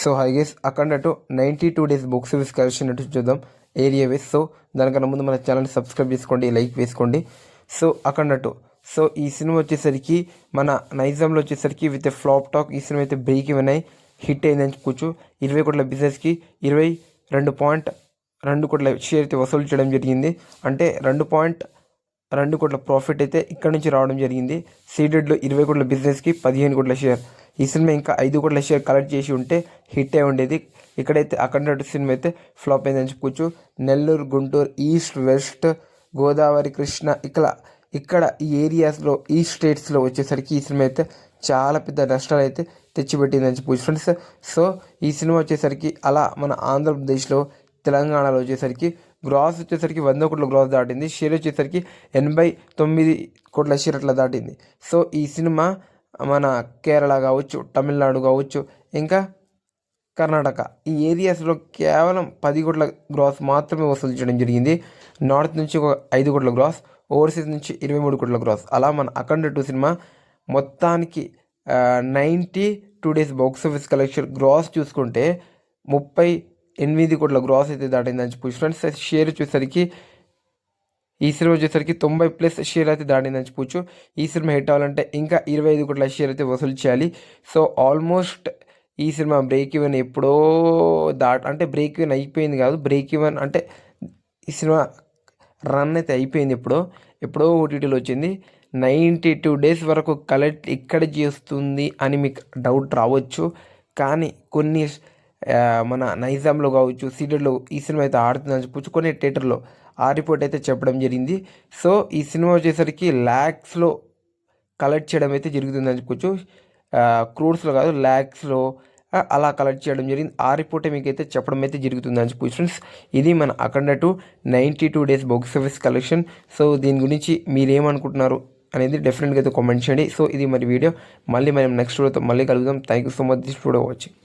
So hi guys అఖండ 92 days box office collection అటు చూద్దాం area vice. So దానికన్నా ముందు మన ఛానల్ని సబ్స్క్రైబ్ చేసుకోండి, లైక్ వేసుకోండి. సో అఖండ సో ఈ సినిమా వచ్చేసరికి మన నైజాంలో వచ్చేసరికి విత్ ఫ్లాప్ టాక్ ఈ సినిమా అయితే బ్రేక్ ఈవెన్ అయి హిట్ అయిందని చెప్పుకోవచ్చు. 20 కోట్ల బిజినెస్కి 22.2 కోట్ల షేర్ అయితే వసూలు చేయడం జరిగింది. అంటే 2.2 కోట్ల ప్రాఫిట్ అయితే ఇక్కడ నుంచి రావడం జరిగింది. సీడెడ్లో 20 కోట్ల బిజినెస్కి 15 కోట్ల షేర్. ఈ సినిమా ఇంకా 5 కోట్ల షేర్ కలెక్ట్ చేసి ఉంటే హిట్ అయి ఉండేది. ఇక్కడైతే అఖండ సినిమా అయితే ఫ్లాప్ అయిందని చెప్పుకోవచ్చు. నెల్లూరు, గుంటూరు, ఈస్ట్, వెస్ట్, గోదావరి, కృష్ణ ఇక్కడ ఈ ఏరియాస్లో ఈ స్టేట్స్లో వచ్చేసరికి ఈ సినిమా అయితే చాలా పెద్ద నష్టాలు అయితే తెచ్చిపెట్టిందని చెప్పుకోవచ్చు ఫ్రెండ్స్. సో ఈ సినిమా వచ్చేసరికి అలా మన ఆంధ్రప్రదేశ్లో, తెలంగాణలో వచ్చేసరికి గ్రాస్ వచ్చేసరికి 100 కోట్ల గ్రాస్ దాటింది. షేర్ వచ్చేసరికి 89 కోట్ల షేర్ అట్లా దాటింది. సో ఈ సినిమా మన కేరళ కావచ్చు, తమిళనాడు కావచ్చు, ఇంకా కర్ణాటక ఈ ఏరియాస్లో కేవలం 10 కోట్ల గ్రాస్ మాత్రమే వసూలు చేయడం జరిగింది. నార్త్ నుంచి ఒక 5 కోట్ల గ్రాస్, ఓవర్సీస్ నుంచి 23 కోట్ల గ్రాస్. అలా మన అఖండ 2 సినిమా మొత్తానికి 92 days box office collection gross చూసుకుంటే 38 కోట్ల గ్రాస్ అయితే దాటిందని చెప్పి ఫ్రెండ్స్. షేర్ వచ్చేసరికి ఈ సినిమా వచ్చేసరికి 90+ షేర్ అయితే దాటిందని చెప్పొచ్చు. ఈ సినిమా హిట్ అవ్వాలంటే ఇంకా 25 కోట్ల షేర్ అయితే వసూలు చేయాలి. సో ఆల్మోస్ట్ ఈ సినిమా బ్రేక్ ఈవెన్ ఎప్పుడో అంటే బ్రేక్ ఈవెన్ అయిపోయింది కాదు, బ్రేక్ ఈవెన్ అంటే ఈ సినిమా రన్ అయితే అయిపోయింది. ఎప్పుడో ఓటీటీలో వచ్చింది. 92 డేస్ వరకు కలెక్ట్ ఇక్కడ చేస్తుంది అని మీకు డౌట్ రావచ్చు. కానీ కొన్ని మన నైజాంలో కావచ్చు, సీడెడ్లో ఈ సినిమా అయితే ఆడుతుందని చెప్పొచ్చు. కొన్ని థియేటర్లో ఆ రిపోర్ట్ అయితే చెప్పడం జరిగింది. సో ఈ సినిమా వచ్చేసరికి ల్యాక్స్లో కలెక్ట్ చేయడం అయితే జరుగుతుందని చెప్పుకోవచ్చు. క్రోర్స్లో కాదు, ల్యాక్స్లో అలా కలెక్ట్ చేయడం జరిగింది. ఆ రిపోర్టే మీకు అయితే చెప్పడం అయితే జరుగుతుందని చెప్పొచ్చు ఫ్రెండ్స్. ఇది మన అఖండ 92 days box office collection. So దీని గురించి మీరేమనుకుంటున్నారు అనేది డెఫినెట్గా అయితే కామెంట్ చేయండి. సో ఇది మరి వీడియో. మళ్ళీ మనం నెక్స్ట్ వీడియోతో మళ్ళీ కలుగుదాం. Thank you so much this video watching.